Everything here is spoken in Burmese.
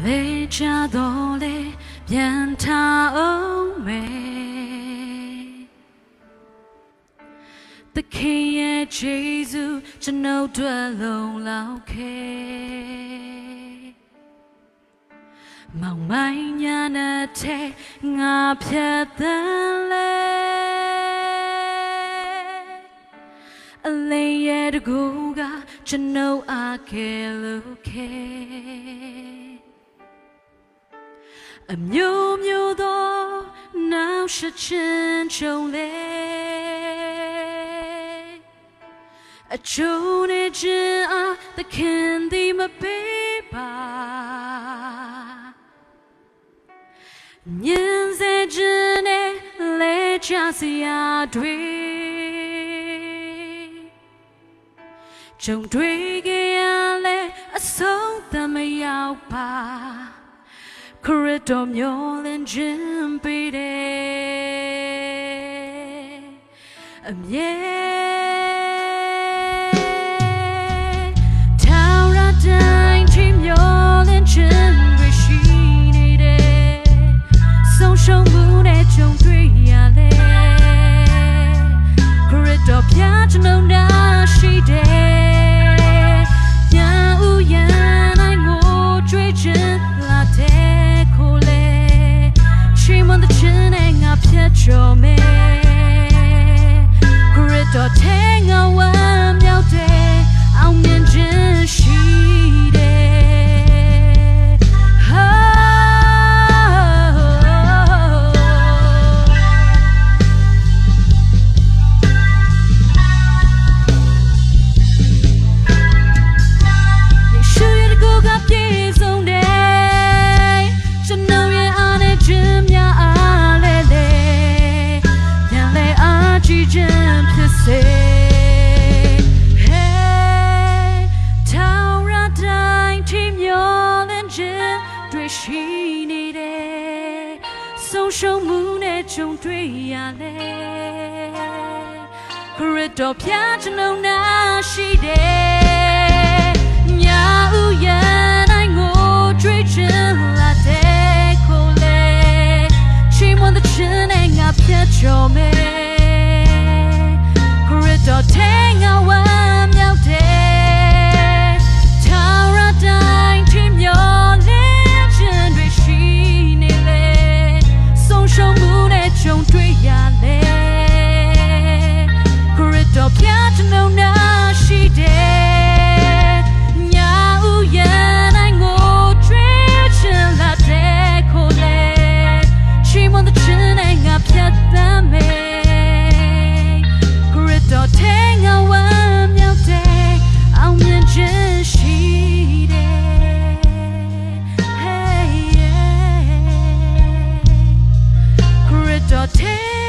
လေချတော့လေပြန်ထားအောင်မေသခင်ရဲ့ယေရှုကျွန်ုပ်တို့လုံလောက်ခဲ့မောင်မိုင်းညာနဲ့တဲ့ငါဖြတ်သန်းလေအလေးရဲ့တကူကကျွန်ုပ်အားခဲ့လို့ခဲ့အမျိုးမျိုးသောနောက်ရှချင်းချုံလေအချိုးနေခြင်းအားသခင်သည်မပေးပါညင်စေခြင်းနဲ့လဲချစရာတွေကြုံတွေ့ခဲ့ရလဲအဆုံးသမရောက်ပါခရစ်တော်မျောလင်းခြင်းပေးတယ်အမြဲထောင်ရတိုင်းထိမျောလင်းခြင်းတွေရှိနေတယ်ဆုံးရှုံးမှုနဲ့ကြုံတွေ့ရလဲခရစ်တော်ပြကျွန်ုပ်နာရှိတယ်ညာဥယျာဉ်နိုင်ကိုကြွေးခြင်းလာတဲ့on the chin and up yet your me Grit or tang a worm your day I'll mention sheရှိနေတယ်ဆုံးရှုံးမှုနဲ့ကြုံတွေ့ရလဲခရစ်တော်ဖျားကျွန်ုပ်နာရှိတယ်ညာဥယျာဉ်နိုင်ကိုကြွေးချင်လာတဲ့ခိုးလေချိန်မွန်တဲ့ချင်းနဲ့ငါဖြတ်ကျော်မယ်ခရစ်တော်ထဲငါဝမ်းမြောက်တယ်ထာဝရတိုင်းထိမျောရှုံးမှုနဲ့ကြုံတွေ့ရလဲခရစ်တော်ပြကျွန်ုပ်နာရှိတယ်ညာဥယျာဉ်နိုင်ကိုကြွေးချင်လာတဲ့ခိုးလေချိန်မွန်တဲ့ချင်းနဲ့ငါဖြတ်သန်းမယ်ခရစ်တော်ထဲငါဝမ်းမြောက်တယ်အောင်မြင်ခြင်းရှိHey, yeah. Take